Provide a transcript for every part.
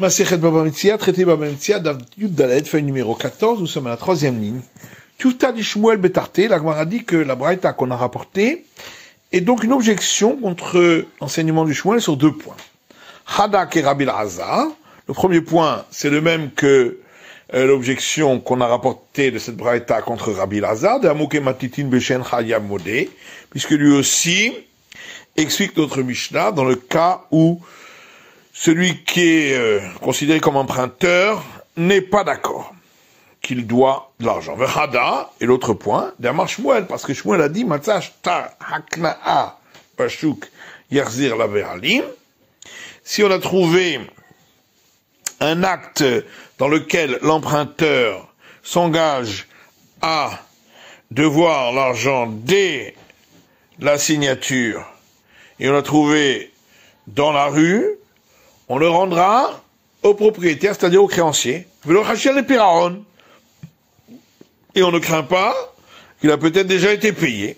Masechet Baba Metzia, traité Baba Metzia, Daf Yud Dalet, feuille numéro 14, nous sommes à la troisième ligne. Tufta di Shmuel Betarté, la Gemara dit que la braïta qu'on a rapportée est donc une objection contre l'enseignement du Shmuel sur deux points. Hadak et Rabbi Elazar. Le premier point, c'est le même que l'objection qu'on a rapportée de cette braïta contre Rabbi Elazar, de Amoke Matitin Beshen Chayam Modé, puisque lui aussi explique notre Mishnah dans le cas où celui qui est considéré comme emprunteur n'est pas d'accord qu'il doit de l'argent. Vechada, et l'autre point, d'Amar Shmuel, parce que Shmuel a dit, Matzash ta hakna'a bashuk yarzir la veralim. Si on a trouvé un acte dans lequel l'emprunteur s'engage à devoir l'argent dès la signature, et on l'a trouvé dans la rue, on le rendra au propriétaire, c'est-à-dire au créancier. Et on ne craint pas qu'il a peut-être déjà été payé.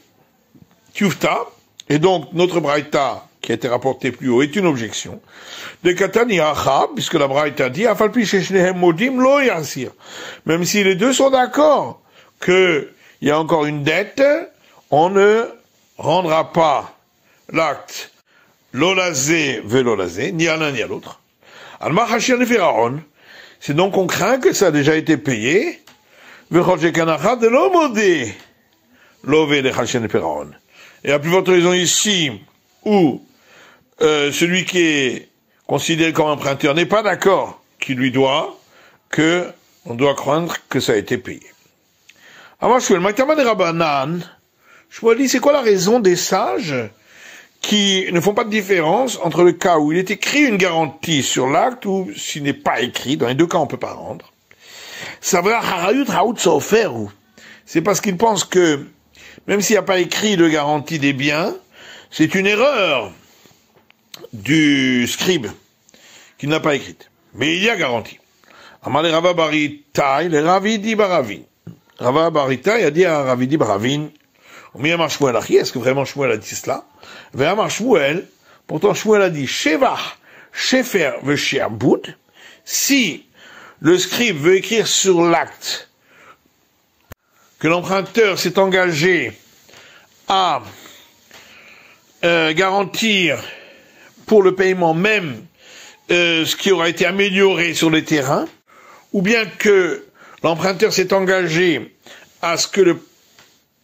Tufta, et donc notre braïta, qui a été rapportée plus haut, est une objection. De Katani Acha, puisque la braïta dit, même si les deux sont d'accord qu'il y a encore une dette, on ne rendra pas l'acte l'olazé velolazé, ni à l'un ni à l'autre. C'est donc on craint que ça a déjà été payé. Et à plus forte raison ici, où celui qui est considéré comme emprunteur n'est pas d'accord qu'il lui doit, que on doit craindre que ça a été payé. Alors, je me dis, c'est quoi la raison des sages qui ne font pas de différence entre le cas où il est écrit une garantie sur l'acte ou s'il n'est pas écrit, dans les deux cas on peut pas rendre. C'est parce qu'ils pensent que, même s'il n'y a pas écrit de garantie des biens, c'est une erreur du scribe qui n'a pas écrite. Mais il y a garantie. Amale Rava Baritai, le Ravidi Baravin. Rava Baritai a dit à Ravidi Baravin, est-ce que vraiment Shmuel a dit cela? Shmuel, pourtant Shmuel a dit Shevach, Shefer Vesherbud, si le scribe veut écrire sur l'acte que l'emprunteur s'est engagé à garantir pour le paiement même ce qui aura été amélioré sur les terrains, ou bien que l'emprunteur s'est engagé à ce que le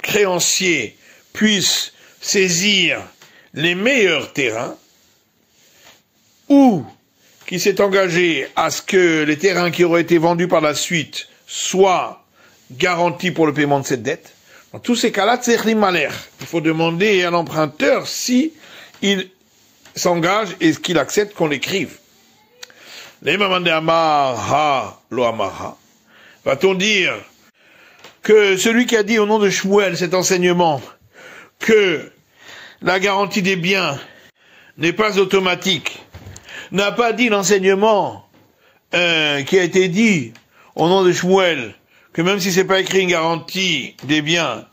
créancier puisse saisir les meilleurs terrains, ou qui s'est engagé à ce que les terrains qui auraient été vendus par la suite soient garantis pour le paiement de cette dette. Dans tous ces cas-là, il faut demander à l'emprunteur si il s'engage et qu'il accepte qu'on l'écrive. Va-t-on dire que celui qui a dit au nom de Shmuel cet enseignement que la garantie des biens n'est pas automatique, n'a pas dit l'enseignement qui a été dit au nom de Shmuel, que même si c'est pas écrit une garantie des biens,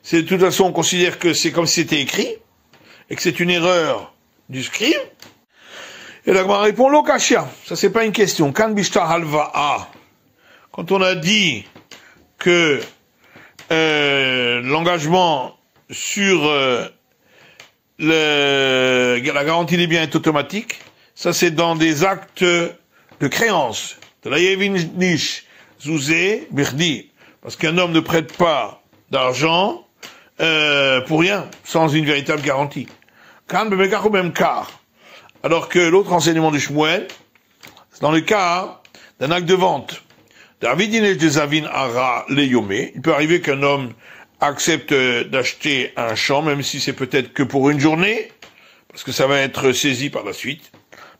c'est de toute façon on considère que c'est comme si c'était écrit, et que c'est une erreur du scribe. Et la Gemara répond Lokashia, ça c'est pas une question. Kan bishtar halva'a, quand on a dit que l'engagement sur la garantie des biens est automatique, ça c'est dans des actes de créance. De la Yevinish Zouzé Birdi, parce qu'un homme ne prête pas d'argent pour rien, sans une véritable garantie. Kan bemekach ou même car. Alors que l'autre enseignement de Shmuel, c'est dans le cas d'un acte de vente. Davidinesh de Zavin Ara Leyomé, il peut arriver qu'un homme accepte d'acheter un champ, même si c'est peut-être que pour une journée, parce que ça va être saisi par la suite,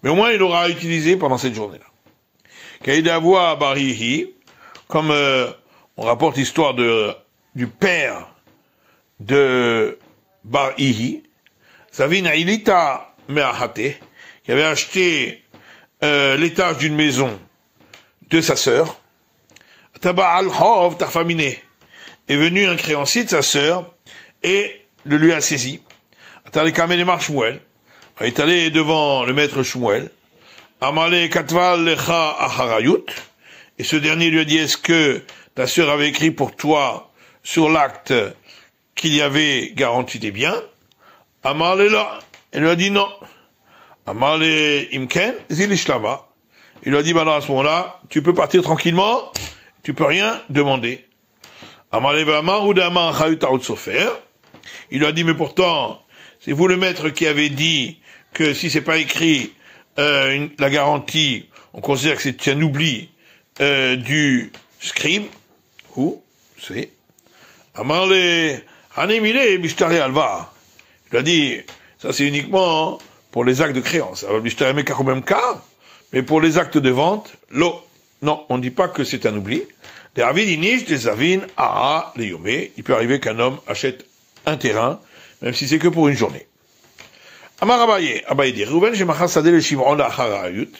mais au moins il l'aura utilisé pendant cette journée-là. Kaïdavoa Barihi, comme on rapporte l'histoire du père de Barihi, Zavin Ailita Meahate, qui avait acheté l'étage d'une maison de sa sœur, Taba'al Hov Tarfamine, est venu un créancier de sa sœur et le lui a saisi. Il est allé devant le maître Shmuel, Amale katval lecha acharayut. Et ce dernier lui a dit, est-ce que ta sœur avait écrit pour toi sur l'acte qu'il y avait garantie des biens? Amale là. Elle lui a dit non. Amale imken zilishlama. Il lui a dit, bah non, à ce moment-là, tu peux partir tranquillement, tu peux rien demander. Amale v'amar ou d'amar chayut aout sofer. Il lui a dit, mais pourtant, c'est vous le maître qui avez dit que si c'est pas écrit la garantie, on considère que c'est un oubli du scribe, ou c'est Amarle Hanemile Bishtare Alva. Il a dit, ça c'est uniquement pour les actes de créance. Bishtare Mekar même cas, mais pour les actes de vente, l'eau. Non, on ne dit pas que c'est un oubli. Des Avid Inish, des Avin, Aa, les Yomé. Il peut arriver qu'un homme achète un terrain, même si c'est que pour une journée. Amar Abaye, Abaye dit, Rouven, j'ai machassadé le Shimon la Harayut.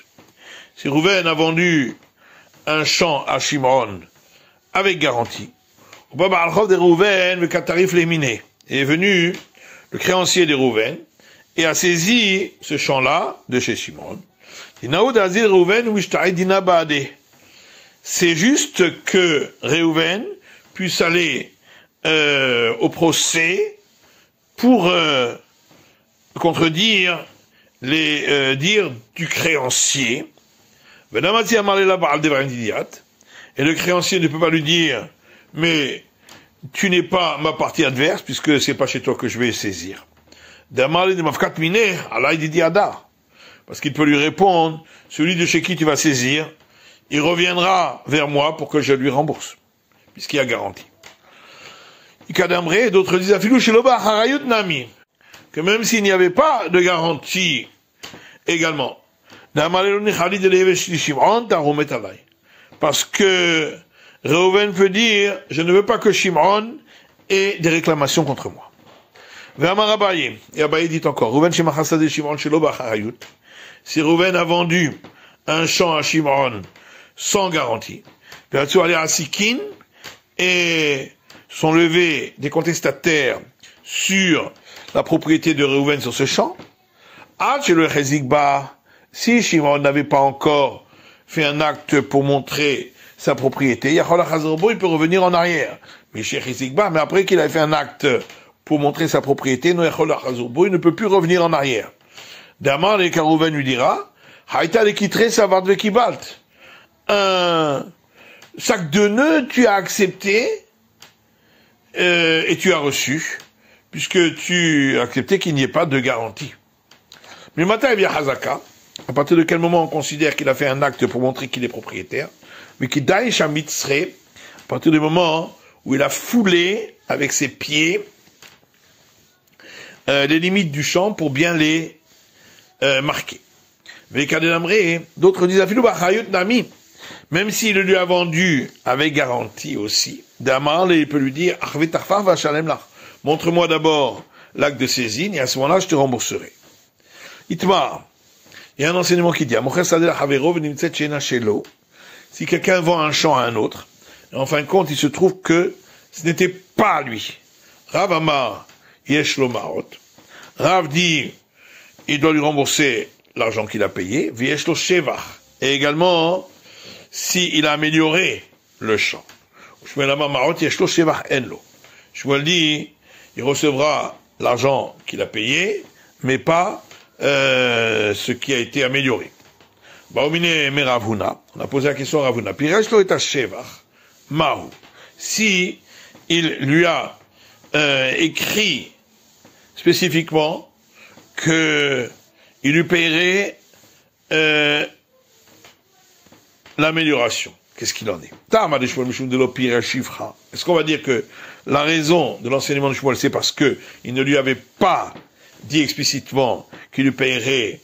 Si Rouven a vendu un champ à Shimon avec garantie, au Baba Al-Khov de Rouven, le Katarif l'éminé, est venu le créancier de Rouven et a saisi ce champ-là de chez Shimon. C'est juste que Réhouven puisse aller au procès pour contredire les dires du créancier. Et le créancier ne peut pas lui dire, mais tu n'es pas ma partie adverse, puisque c'est pas chez toi que je vais saisir. Parce qu'il peut lui répondre, celui de chez qui tu vas saisir, il reviendra vers moi pour que je lui rembourse, puisqu'il y a garantie. D'autres disent, que même s'il n'y avait pas de garantie également, parce que Reuven peut dire, je ne veux pas que Shimon ait des réclamations contre moi. Et Abaye dit encore, si Reuven a vendu un champ à Shimon sans garantie, et sont levés des contestataires sur la propriété de Reuven sur ce champ, si Shimon n'avait pas encore fait un acte pour montrer sa propriété, il peut revenir en arrière. Mais après qu'il a fait un acte pour montrer sa propriété, il ne peut plus revenir en arrière. Damar et Reuven lui dira, un sac de nœuds tu as accepté et tu as reçu, puisque tu as accepté qu'il n'y ait pas de garantie. Mais maintenant, il y a Hazaka. À partir de quel moment on considère qu'il a fait un acte pour montrer qu'il est propriétaire? Mais qui daïch à partir du moment où il a foulé avec ses pieds les limites du champ pour bien les marquer. Mais d'autres disent même s'il le lui a vendu avec garantie aussi, Damar, il peut lui dire montre-moi d'abord l'acte de saisine et à ce moment-là je te rembourserai. Itmar, il y a un enseignement qui dit si quelqu'un vend un champ à un autre, en fin de compte il se trouve que ce n'était pas lui. Rav Amar yesh lo marot. Rav dit il doit lui rembourser l'argent qu'il a payé, v'yesh lo shevach, et également s'il a amélioré le champ. Shmuel Amar marot yesh lo shevach en lo. Shmuel dit il recevra l'argent qu'il a payé, mais pas ce qui a été amélioré. On a posé la question à Ravuna. Si il lui a écrit spécifiquement que il lui paierait l'amélioration, qu'est-ce qu'il en est? Est-ce qu'on va dire que la raison de l'enseignement de Shmuel, c'est parce que il ne lui avait pas dit explicitement qu'il lui paierait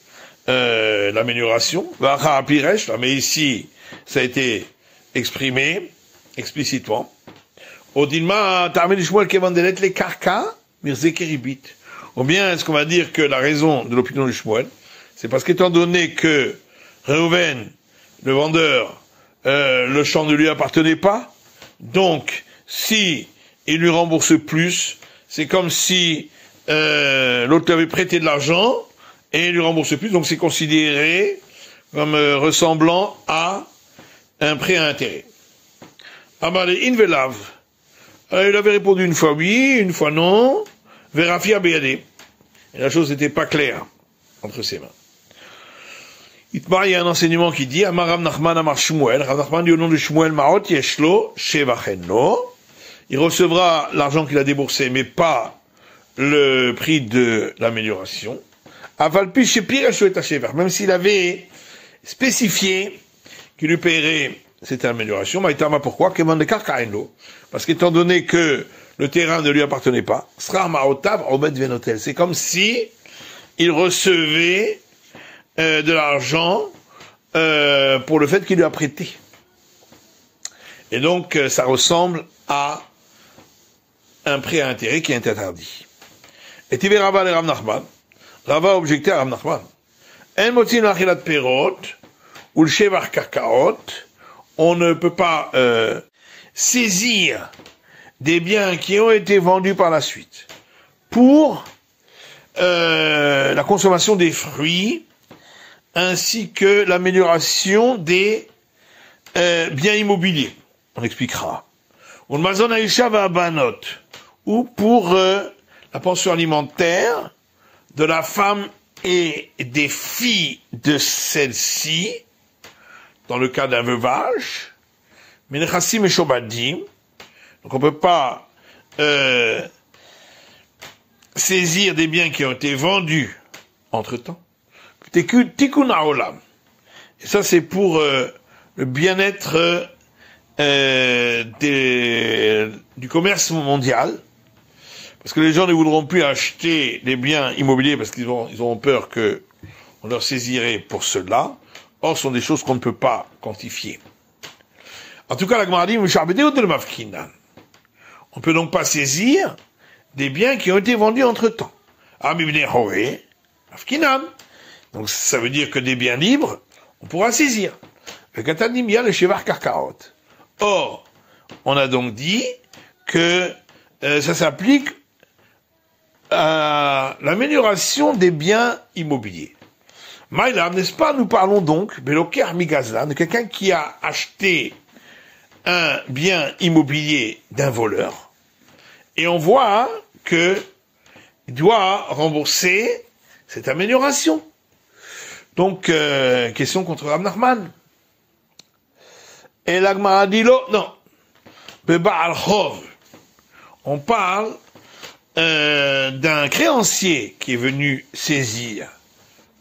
l'amélioration, mais ici ça a été exprimé explicitement. Ou bien est-ce qu'on va dire que la raison de l'opinion de Shmuel, c'est parce qu'étant donné que Reuven, le vendeur, le champ ne lui appartenait pas, donc si il lui rembourse plus, c'est comme si l'autre lui avait prêté de l'argent et il lui rembourse plus, donc c'est considéré comme ressemblant à un prêt à intérêt. Amale Invelav. Alors, il avait répondu une fois oui, une fois non. Verafia Béadé. Et la chose n'était pas claire entre ses mains. Itmar, il y a un enseignement qui dit Amaram Nachman Amar Shmuel. Rav Nachman dit au nom de Shmuel Maot Yeshlo Shevacheno. Il recevra l'argent qu'il a déboursé, mais pas le prix de l'amélioration. Avalpi Shepir Eshuet Shever. Même s'il avait spécifié qu'il lui paierait cette amélioration, Maïtama pourquoi Keman de Karkaenlo. Parce qu'étant donné que le terrain ne lui appartenait pas, Srar Maotav Obed Venotel. C'est comme si il recevait de l'argent pour le fait qu'il lui a prêté. Et donc, ça ressemble à un prêt à intérêt qui est interdit. Et Tivé Rava le Rav Nachman. Rava objecté à Rav Nachman. En motin l'achilat perot, ou le shevach karkaot, on ne peut pas saisir des biens qui ont été vendus par la suite pour la consommation des fruits ainsi que l'amélioration des biens immobiliers. On expliquera. Ou pour la pension alimentaire de la femme et des filles de celle-ci, dans le cas d'un veuvage, Menechassim et Shobadim. Donc on ne peut pas saisir des biens qui ont été vendus entre-temps. Tikkun haolam. Et ça c'est pour le bien-être du commerce mondial. Parce que les gens ne voudront plus acheter des biens immobiliers parce qu'ils auront peur que on leur saisirait pour cela. Or, ce sont des choses qu'on ne peut pas quantifier. En tout cas, la Gemara dit, on ne peut donc pas saisir des biens qui ont été vendus entre-temps. Donc, ça veut dire que des biens libres, on pourra saisir. Or, on a donc dit que ça s'applique à l'amélioration des biens immobiliers. Maïlam, n'est-ce pas, nous parlons donc, Beloker Migazlan, de quelqu'un qui a acheté un bien immobilier d'un voleur, et on voit que il doit rembourser cette amélioration. Donc, question contre Rav Nachman. Et l'Agmara dit non. Beba'al Chov. On parle d'un créancier qui est venu saisir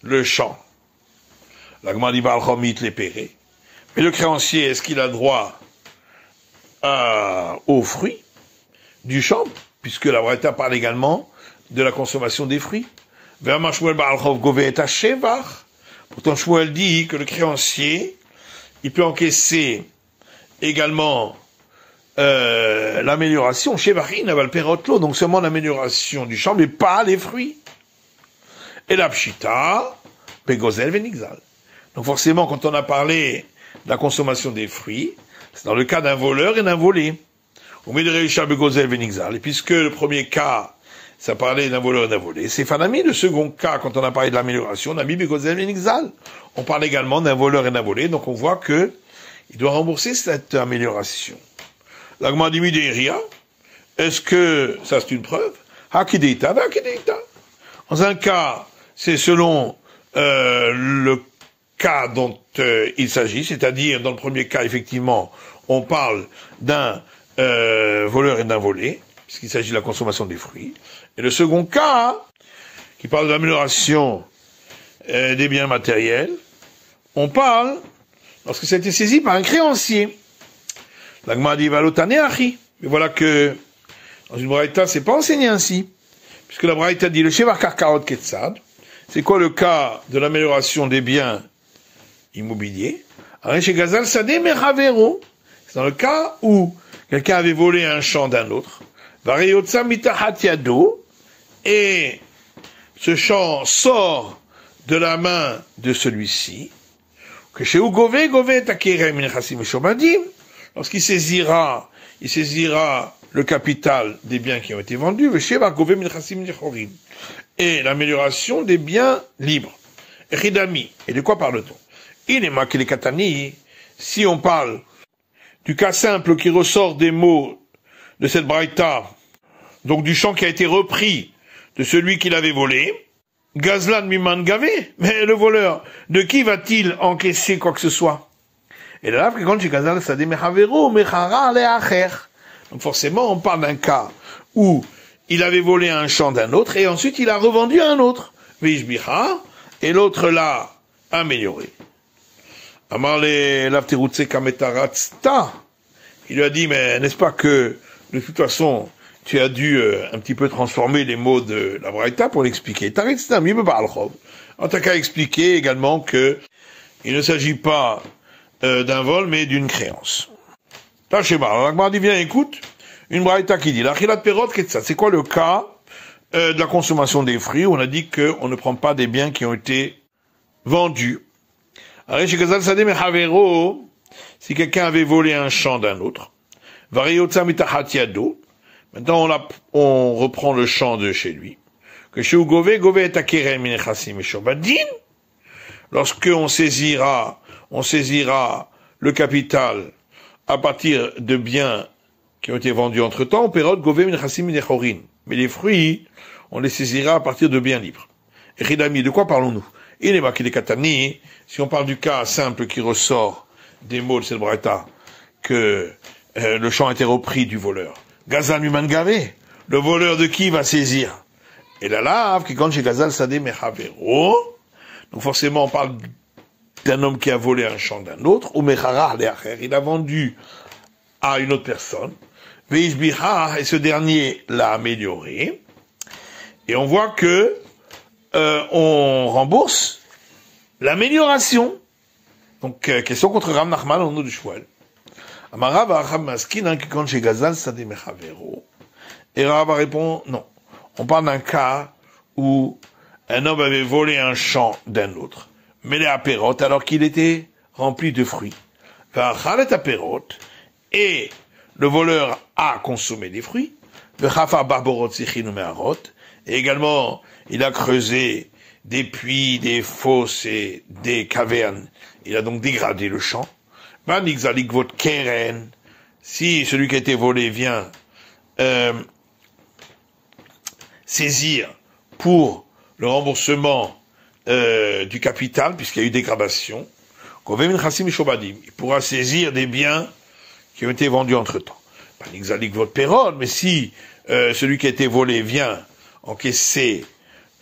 le champ. L'Agmara dit Ba'al Chov mit les pérés. Mais le créancier, est-ce qu'il a droit aux fruits du champ, puisque la Braïta parle également de la consommation des fruits. Pourtant, Shmuel dit que le créancier, il peut encaisser également l'amélioration, donc seulement l'amélioration du champ, mais pas les fruits. Et la pshita, begozel venixal. Donc forcément, quand on a parlé de la consommation des fruits, c'est dans le cas d'un voleur et d'un volé. On met de Reisha begozel venixal. Et puisque le premier cas, ça parlait d'un voleur et d'un volé, c'est Fanami, le second cas, quand on a parlé de l'amélioration, on a mis begozel venixal. On parle également d'un voleur et d'un volé, donc on voit que il doit rembourser cette amélioration. L'Agma dit Midéria, est-ce que ça c'est une preuve? Hakideita, hakideita. Dans un cas, c'est selon le cas dont il s'agit, c'est-à-dire dans le premier cas, effectivement, on parle d'un voleur et d'un volé, puisqu'il s'agit de la consommation des fruits. Et le second cas, qui parle de l'amélioration des biens matériels, on parle lorsque ça a été saisi par un créancier. L'Agma dit Valotane Achi. Mais voilà que dans une braïta, c'est pas enseigné ainsi. Puisque la braïta dit le Shevar Karkaot Ketsad. C'est quoi le cas de l'amélioration des biens immobiliers? C'est dans le cas où quelqu'un avait volé un champ d'un autre. Et ce champ sort de la main de celui-ci. Lorsqu'il saisira, il saisira le capital des biens qui ont été vendus, et l'amélioration des biens libres. Et de quoi parle-t-on? Inema Katani, si on parle du cas simple qui ressort des mots de cette braïta, donc du chant qui a été repris de celui qui l'avait volé, Gazlan Miman Gavé, mais le voleur, de qui va-t-il encaisser quoi que ce soit? Et là, quand tu Gazlan Sadeh Mechavero, Mechara Leacher. Donc forcément, on parle d'un cas où il avait volé un champ d'un autre et ensuite il a revendu à un autre. Vishbicha, et l'autre l'a amélioré. Amar le Lavterutse Kametaratsta. Il lui a dit, mais n'est-ce pas que, de toute façon, tu as dû un petit peu transformer les mots de la Braïta pour l'expliquer. Taritsta, mi bebalchov. En tout cas, expliquer également que il ne s'agit pas d'un vol, mais d'une créance. Tachéba, l'Agmar dit, viens, écoute, une Braïta qui dit, l'achilat perot ketsa, c'est quoi le cas de la consommation des fruits, où on a dit qu'on ne prend pas des biens qui ont été vendus. Alors, chez Gazal Sadeh Mechavero, si quelqu'un avait volé un champ d'un autre, Variotza mitachat yado, maintenant on reprend le champ de chez lui, que chez Ugove, Gove est akeren minechassim et shobadin, lorsque on saisira le capital à partir de biens qui ont été vendus entre temps, on pérode Gove minechassim minechorin. Mais les fruits, on les saisira à partir de biens libres. Et Ridami, de quoi parlons-nous? Il est marqué les katani, si on parle du cas simple qui ressort des mots de cette braïta, que le champ a été repris du voleur. Gazal Miman Gavé, le voleur de qui va saisir? Et la lave, qui quand chez Gazal Sadeh Mechavero, donc forcément on parle d'un homme qui a volé un champ d'un autre, ou Mechara Leacher, il a vendu à une autre personne, Veishbiha, et ce dernier l'a amélioré, et on voit que on rembourse l'amélioration. Donc, question contre Ram Nachman au nom du Shmuel. Amarav Achab Maskin, qui compte chez Gazal Sadeh Mechavero. Et Rav répond, non. On parle d'un cas où un homme avait volé un champ d'un autre, mais les apérotes, alors qu'il était rempli de fruits. V'achal et apérotes, et le voleur a consommé des fruits. V'chafa barborot sichin umeharot, et également, il a creusé des puits, des fosses et des cavernes. Il a donc dégradé le champ. Keren, si celui qui a été volé vient saisir pour le remboursement du capital, puisqu'il y a eu dégradation, il pourra saisir des biens qui ont été vendus entre-temps. Mais si celui qui a été volé vient encaisser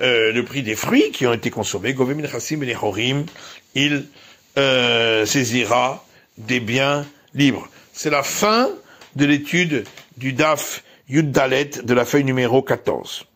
le prix des fruits qui ont été consommés, il saisira des biens libres. C'est la fin de l'étude du Daf Yud Dalet de la feuille numéro 14.